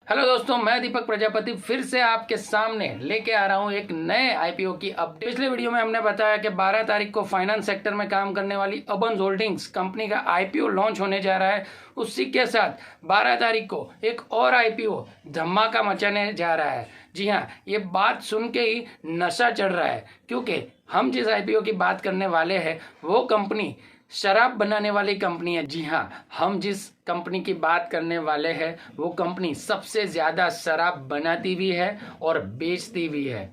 Hello दोस्तों, मैं दीपक प्रजापति फिर से आपके सामने लेके आ रहा हूँ एक नए आईपीओ की अपडेट। पिछले वीडियो में हमने बताया कि 12 तारीख को फाइनेंस सेक्टर में काम करने वाली अबंज होल्डिंग्स कंपनी का आईपीओ लॉन्च होने जा रहा है। उसी के साथ 12 तारीख को एक और आईपीओ धमाका मचाने जा रहा है। जी हाँ, ये बात सुन के ही नशा चढ़ रहा है, क्योंकि हम जिस आईपीओ की बात करने वाले हैं वो कंपनी शराब बनाने वाली कंपनी है। जी हाँ, हम जिस कंपनी की बात करने वाले हैं वो कंपनी सबसे ज़्यादा शराब बनाती भी है और बेचती भी है।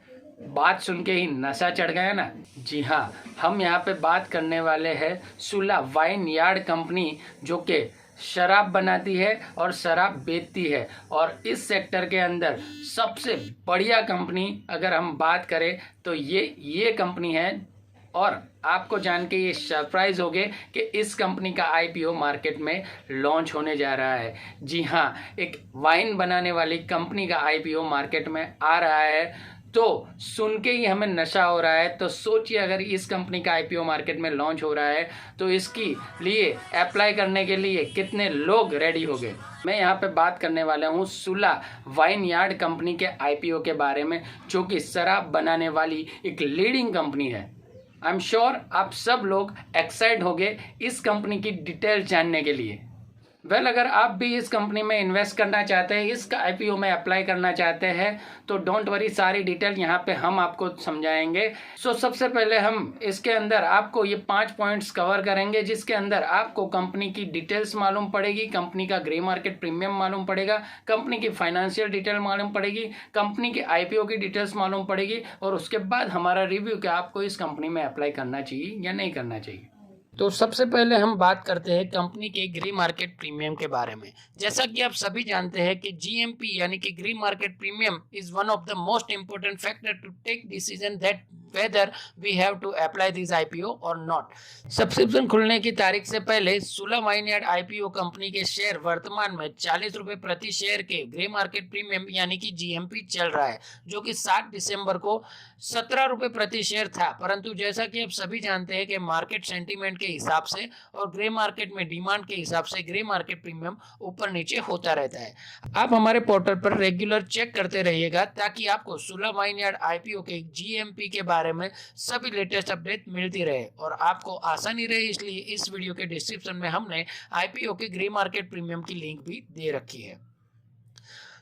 बात सुन के ही नशा चढ़ गया ना। जी हाँ, हम यहाँ पे बात करने वाले हैं सुला वाइन यार्ड कंपनी, जो कि शराब बनाती है और शराब बेचती है। और इस सेक्टर के अंदर सबसे बढ़िया कंपनी अगर हम बात करें तो ये कंपनी है। और आपको जान के ये सरप्राइज हो गए कि इस कंपनी का आईपीओ मार्केट में लॉन्च होने जा रहा है। जी हाँ, एक वाइन बनाने वाली कंपनी का आईपीओ मार्केट में आ रहा है, तो सुन के ही हमें नशा हो रहा है। तो सोचिए, अगर इस कंपनी का आईपीओ मार्केट में लॉन्च हो रहा है तो इसकी लिए अप्लाई करने के लिए कितने लोग रेडी हो गए। मैं यहाँ पे बात करने वाला हूँ सुला वाइन यार्ड कंपनी के आईपीओ के बारे में, जो कि शराब बनाने वाली एक लीडिंग कंपनी है। आई एम श्योर आप सब लोग एक्साइट हो गए इस कंपनी की डिटेल जानने के लिए। अगर आप भी इस कंपनी में इन्वेस्ट करना चाहते हैं, इस आईपीओ में अप्लाई करना चाहते हैं, तो डोंट वरी, सारी डिटेल यहाँ पे हम आपको समझाएंगे। सबसे पहले हम इसके अंदर आपको ये 5 पॉइंट्स कवर करेंगे, जिसके अंदर आपको कंपनी की डिटेल्स मालूम पड़ेगी, कंपनी का ग्रे मार्केट प्रीमियम मालूम पड़ेगा, कंपनी की फाइनेंशियल डिटेल मालूम पड़ेगी, कंपनी के आईपीओ की डिटेल्स मालूम पड़ेगी, और उसके बाद हमारा रिव्यू कि आपको इस कंपनी में अप्लाई करना चाहिए या नहीं करना चाहिए। तो सबसे पहले हम बात करते हैं कंपनी के ग्रे मार्केट प्रीमियम के बारे में। जैसा कि आप सभी जानते हैं कि जीएमपी यानी कि grey market premium is one of the most important factor to take decision that whether we have to apply this IPO और नॉट। सब्सक्रिप्शन खुलने की तारीख से पहले Sula vineyard IPO company के शेयर वर्तमान में 40 रुपए प्रति शेयर के ग्रे मार्केट प्रीमियम यानी कि जीएमपी चल रहा है, जो कि 7 दिसंबर को 17 रुपए प्रति शेयर था। परंतु जैसा कि आप सभी जानते हैं कि मार्केट सेंटीमेंट के हिसाब से और ग्रे मार्केट में डिमांड के हिसाब से ग्रे मार्केट प्रीमियम ऊपर नीचे होता रहता है। आप हमारे पोर्टल पर रेगुलर चेक करते रहिएगा, ताकि आपको सुला वाइन यार्ड आईपीओ के जीएमपी के बारे में सभी लेटेस्ट अपडेट मिलती रहे और आपको आसानी रहे। इसलिए इस वीडियो के डिस्क्रिप्शन में हमने आईपीओ के ग्रे मार्केट प्रीमियम की लिंक भी दे रखी है।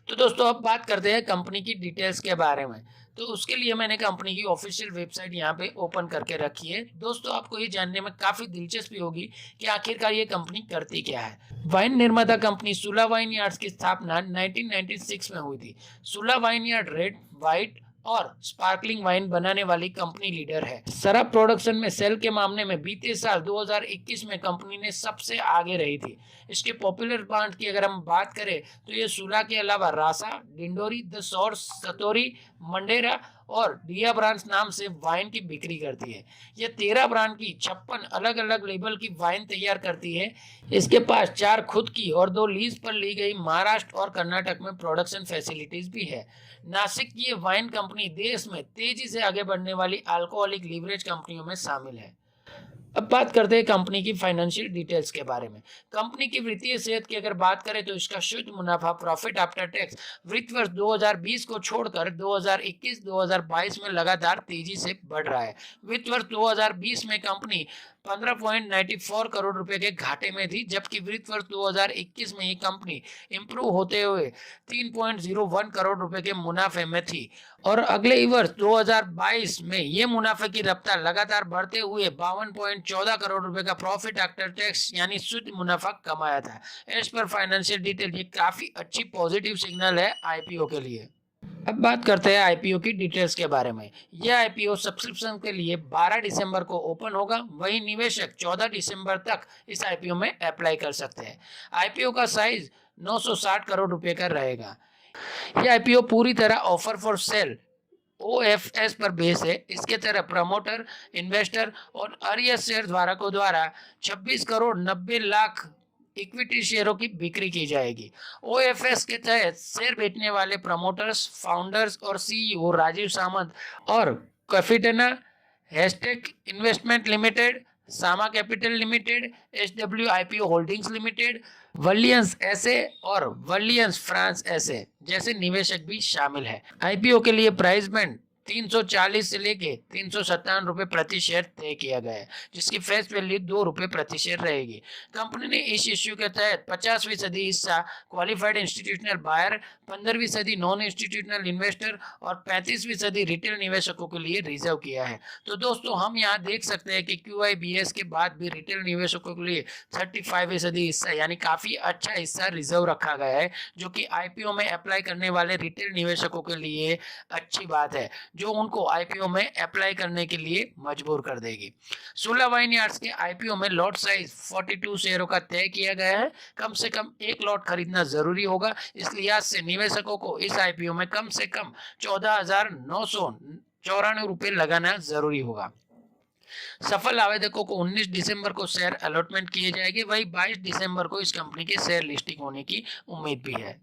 तो दोस्तों, अब बात करते हैं कंपनी की डिटेल्स के बारे में। तो उसके लिए मैंने कंपनी की ऑफिशियल वेबसाइट यहाँ पे ओपन करके रखी है। दोस्तों, आपको ये जानने में काफी दिलचस्पी होगी कि आखिरकार ये कंपनी करती क्या है। वाइन निर्माता कंपनी सुला वाइन यार्ड्स की स्थापना 1996 में हुई थी। सुला वाइन यार्ड रेड, व्हाइट और स्पार्कलिंग वाइन बनाने वाली कंपनी लीडर है। शराब प्रोडक्शन में सेल के मामले में बीते साल 2021 में कंपनी ने सबसे आगे रही थी। इसके पॉपुलर ब्रांड की अगर हम बात करें तो ये सुला के अलावा रासा, डिंडोरी, द सोर्स, सतोरी, मंडेरा और डिया ब्रांड्स नाम से वाइन की बिक्री करती है। यह 13 ब्रांड की 56 अलग अलग लेबल की वाइन तैयार करती है। इसके पास 4 खुद की और 2 लीज पर ली गई महाराष्ट्र और कर्नाटक में प्रोडक्शन फैसिलिटीज भी है। नासिक की ये वाइन कंपनी देश में तेजी से आगे बढ़ने वाली अल्कोहलिक लीवरेज कंपनियों में शामिल है। अब बात करते हैं कंपनी की फाइनेंशियल डिटेल्स के बारे में। कंपनी की वित्तीय सेहत की अगर बात करें तो इसका शुद्ध मुनाफा प्रॉफिट आफ्टर टैक्स वित्त वर्ष 2020 को छोड़कर 2021-2022 में लगातार तेजी से बढ़ रहा है। वित्त वर्ष 2020 में कंपनी 15.94 करोड़ रुपए के घाटे में थी, जबकि वित्त वर्ष 2021 में ये कंपनी इंप्रूव होते हुए 3.01 करोड़ रुपए के मुनाफे में थी। और अगले ही वर्ष 2022 में ये मुनाफे की रफ्तार लगातार बढ़ते हुए 52.14 करोड़ रुपए का प्रॉफिट आफ्टर टैक्स यानी शुद्ध मुनाफा कमाया था। एज पर फाइनेंशियल डिटेल ये काफी अच्छी पॉजिटिव सिग्नल है आईपीओ के लिए। अब बात करते हैं आईपीओ की डिटेल्स के बारे में। यह आईपीओ सब्सक्रिप्शन के लिए 12 दिसंबर को ओपन होगा। वही निवेशक 14 दिसंबर तक इस आईपीओ में अप्लाई कर सकते हैं। आईपीओ का साइज 960 करोड़ रुपए का रहेगा। यह आईपीओ पूरी तरह ऑफर फॉर सेल OFS पर बेस है। इसके तरह प्रमोटर, इन्वेस्टर और अर्य शेयर धारकों द्वारा 26 करोड़ 90 लाख इक्विटी शेयरों की बिक्री की जाएगी। OFS के तहत शेयर बेचने वाले प्रमोटर्स, फाउंडर्स और सीईओ राजीव सामंत और कैपिटना, hashtag investment limited, Sama capital limited, SW IPO holdings limited, वलियंस ऐसे और वलियंस फ्रांस ऐसे जैसे निवेशक भी शामिल है। आईपीओ के लिए प्राइस बैंड 340 से लेके 357 रुपए प्रति शेयर तय किया गया है, जिसकी फेस वैल्यू 2 रुपए प्रति शेयर रहेगी। कंपनी ने इस इश्यू के तहत 50% हिस्सा qualified institutional buyer, 15% non institutional investor और 35% रिटेल निवेशकों के लिए रिजर्व किया है। तो दोस्तों हम यहाँ देख सकते हैं कि QIBS के बाद भी रिटेल निवेशकों के लिए 35% हिस्सा यानी काफी अच्छा हिस्सा रिजर्व रखा गया है, जो कि आईपीओ में अप्लाई करने वाले रिटेल निवेशकों के लिए अच्छी बात है, जो उनको आईपीओ में अप्लाई करने के लिए मजबूर कर देगी। 16 वाइनयार्ड्स के आईपीओ में लॉट साइज 42 शेयरों का तय किया गया है। कम से कम एक लॉट खरीदना जरूरी होगा। इस लिहाज से निवेशकों को इस आईपीओ में कम से कम 14,994 रुपए लगाना जरूरी होगा। सफल आवेदकों को 19 दिसंबर को शेयर अलॉटमेंट किए जाएंगे। वही 22 दिसंबर को इस कंपनी के शेयर लिस्टिंग होने की उम्मीद भी है।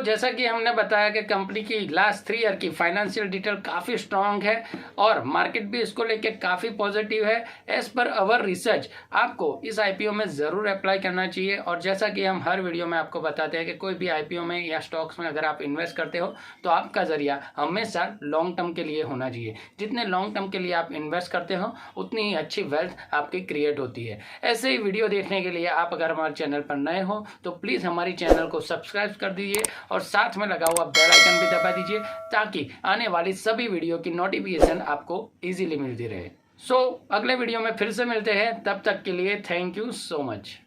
जैसा कि हमने बताया कि कंपनी की लास्ट 3 ईयर की फाइनेंशियल डिटेल काफ़ी स्ट्रांग है और मार्केट भी इसको लेके काफ़ी पॉजिटिव है। एज पर अवर रिसर्च आपको इस आईपीओ में ज़रूर अप्लाई करना चाहिए। और जैसा कि हम हर वीडियो में आपको बताते हैं कि कोई भी आईपीओ में या स्टॉक्स में अगर आप इन्वेस्ट करते हो तो आपका जरिया हमेशा लॉन्ग टर्म के लिए होना चाहिए। जितने लॉन्ग टर्म के लिए आप इन्वेस्ट करते हो उतनी ही अच्छी वेल्थ आपकी क्रिएट होती है। ऐसे ही वीडियो देखने के लिए आप अगर हमारे चैनल पर नए हो तो प्लीज़ हमारी चैनल को सब्सक्राइब कर दीजिए और साथ में लगा हुआ बेल आइकन भी दबा दीजिए ताकि आने वाली सभी वीडियो की नोटिफिकेशन आपको इजीली मिलती रहे। अगले वीडियो में फिर से मिलते हैं, तब तक के लिए थैंक यू सो मच।